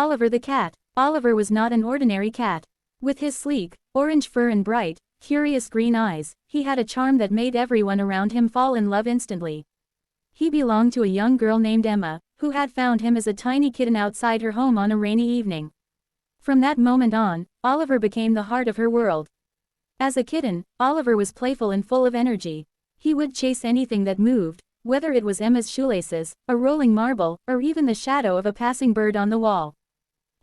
Oliver the cat. Oliver was not an ordinary cat. With his sleek, orange fur and bright, curious green eyes, he had a charm that made everyone around him fall in love instantly. He belonged to a young girl named Emma, who had found him as a tiny kitten outside her home on a rainy evening. From that moment on, Oliver became the heart of her world. As a kitten, Oliver was playful and full of energy. He would chase anything that moved, whether it was Emma's shoelaces, a rolling marble, or even the shadow of a passing bird on the wall.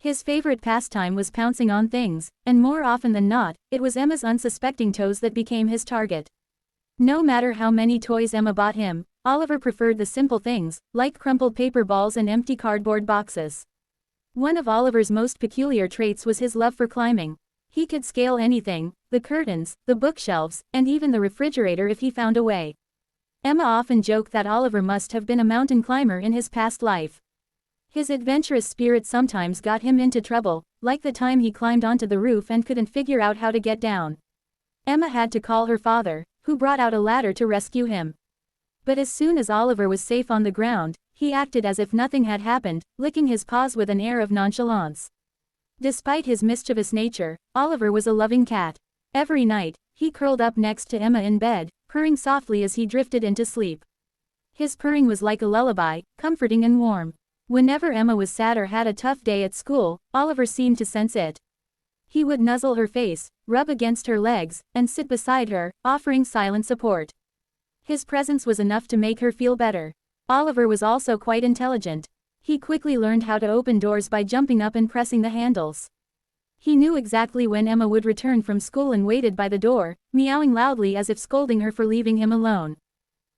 His favorite pastime was pouncing on things, and more often than not, it was Emma's unsuspecting toes that became his target. No matter how many toys Emma bought him, Oliver preferred the simple things, like crumpled paper balls and empty cardboard boxes. One of Oliver's most peculiar traits was his love for climbing. He could scale anything, the curtains, the bookshelves, and even the refrigerator if he found a way. Emma often joked that Oliver must have been a mountain climber in his past life. His adventurous spirit sometimes got him into trouble, like the time he climbed onto the roof and couldn't figure out how to get down. Emma had to call her father, who brought out a ladder to rescue him. But as soon as Oliver was safe on the ground, he acted as if nothing had happened, licking his paws with an air of nonchalance. Despite his mischievous nature, Oliver was a loving cat. Every night, he curled up next to Emma in bed, purring softly as he drifted into sleep. His purring was like a lullaby, comforting and warm. Whenever Emma was sad or had a tough day at school, Oliver seemed to sense it. He would nuzzle her face, rub against her legs, and sit beside her, offering silent support. His presence was enough to make her feel better. Oliver was also quite intelligent. He quickly learned how to open doors by jumping up and pressing the handles. He knew exactly when Emma would return from school and waited by the door, meowing loudly as if scolding her for leaving him alone.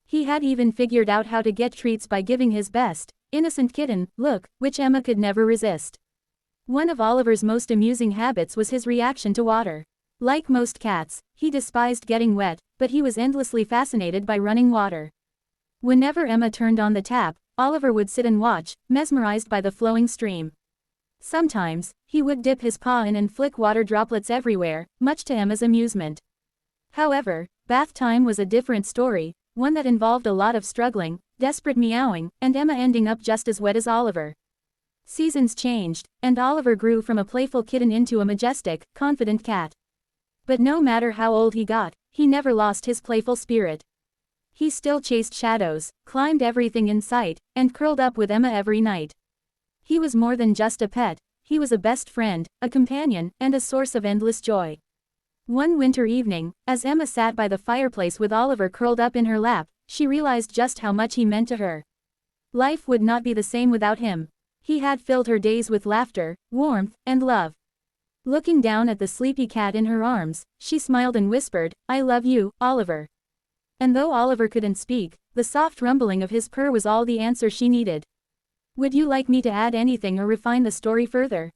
He had even figured out how to get treats by giving his best, innocent kitten look, which Emma could never resist. One of Oliver's most amusing habits was his reaction to water. Like most cats, he despised getting wet, but he was endlessly fascinated by running water. Whenever Emma turned on the tap, Oliver would sit and watch, mesmerized by the flowing stream. Sometimes, he would dip his paw in and flick water droplets everywhere, much to Emma's amusement. However, bath time was a different story, one that involved a lot of struggling, desperate meowing, and Emma ending up just as wet as Oliver. Seasons changed, and Oliver grew from a playful kitten into a majestic, confident cat. But no matter how old he got, he never lost his playful spirit. He still chased shadows, climbed everything in sight, and curled up with Emma every night. He was more than just a pet, he was a best friend, a companion, and a source of endless joy. One winter evening, as Emma sat by the fireplace with Oliver curled up in her lap, she realized just how much he meant to her. Life would not be the same without him. He had filled her days with laughter, warmth, and love. Looking down at the sleepy cat in her arms, she smiled and whispered, "I love you, Oliver." And though Oliver couldn't speak, the soft rumbling of his purr was all the answer she needed. Would you like me to add anything or refine the story further?